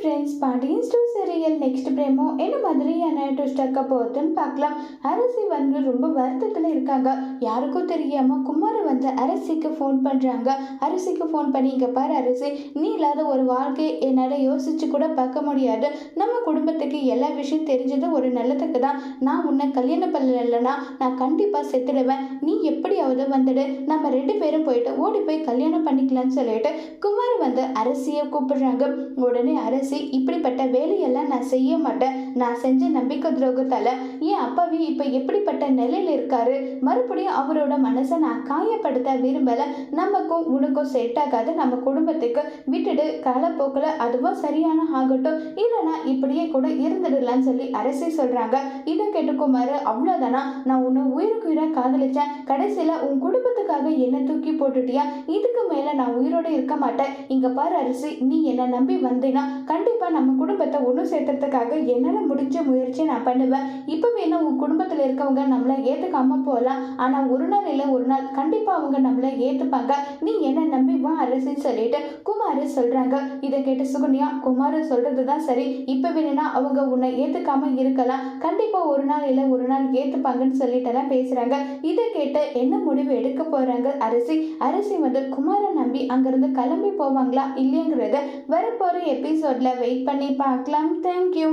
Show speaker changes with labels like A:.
A: Friends, Pandian store serial next promo என்ன மாதிரியான twist ஆக்க போகுதுன்னு பார்க்கலாம். அரசி வந்து ரொம்ப வருத்தத்தில் இருக்காங்க. யாருக்கும் தெரியாம குமார் வந்து அரசிக்கு ஃபோன் பண்றாங்க. அரசிக்கு ஃபோன் பண்ணி, இங்க பாரு அரசி, நீ இல்லாத ஒரு வாழ்க்கை என்னால் யோசிச்சு கூட பார்க்க முடியாது. நம்ம குடும்பத்துக்கு எல்லா விஷயம் தெரிஞ்சது ஒரு நல்லதுக்கு தான். நான் உன்னை கல்யாணம் பண்ணலைன்னா நான் கண்டிப்பா செத்துடுவேன். நீ எப்படியாவது வந்துடு, நம்ம ரெண்டு பேரும் போயிட்டு ஓடி போய் கல்யாணம் பண்ணிக்கலாம்னு சொல்லிட்டு குமார் வந்து அரசியை கூப்பிடுறாங்க. உடனே அரசி, இப்படிப்பட்ட வேலையெல்லாம் நான் செய்ய மாட்டேன். நான் செஞ்ச நம்பிக்கை துரோகத்தால என் அப்பாவே இப்ப எப்படிப்பட்ட நிலையில இருக்காரு. மறுபடியும் அவரோட மனசை நான் காயப்படுத்த விரும்பல. நமக்கும் உனக்கும் செட் ஆகாது. நம்ம குடும்பத்துக்கு விட்டுடு, காலப்போக்கில் அதுவும் சரியான ஆகட்டும், இல்லைன்னா இப்படியே கூட இருந்துடலான்னு சொல்லி அரசி சொல்றாங்க. இதை கேட்டு குமார், அவ்வளவுதானா? நான் உன்னை உயிருக்கு உயிரா காதலிச்சேன், கடைசியில உன் குடும்பத்துக்காக என்ன தூக்கி போட்டுட்டியா? இதுக்கு மேல நான் உயிரோட இருக்க மாட்டேன். இங்க பாரு அரசி, நீ என்ன நம்பி வந்தீங்கன்னா கண்டிப்பா நம்ம குடும்பத்தை ஒன்று சேர்த்துறதுக்காக என்னால முடிஞ்ச முயற்சி நான் பண்ணுவேன். இப்போ வேணா உன் குடும்பத்தில் இருக்கவங்க நம்மளை ஏத்துக்காம போகலாம், ஆனா ஒரு நாள் இல்லை ஒரு நாள் கண்டிப்பா அவங்க நம்மளை ஏத்துப்பாங்க. நீ என்ன நம்பி வா அரசின்னு சொல்லிட்டு குமார் சொல்றாங்க. இதை கேட்டு சுகன்யா, குமார் சொல்றதுதான் சரி. இப்போ வேணும்னா அவங்க உன்னை ஏத்துக்காம இருக்கலாம், கண்டிப்பா ஒரு நாள் இல்லை ஒரு நாள் ஏத்துப்பாங்கன்னு சொல்லிட்டு எல்லாம் பேசுறாங்க. இதை கேட்டு என்ன முடிவு எடுக்க போறாங்க அரசி? அரசி வந்து குமாரை நம்பி அங்கிருந்து கிளம்பி போவாங்களா இல்லையங்கிறத வரப்போற எபிசோட்ல வெயிட் பண்ணி பார்க்கலாம். தேங்க்யூ.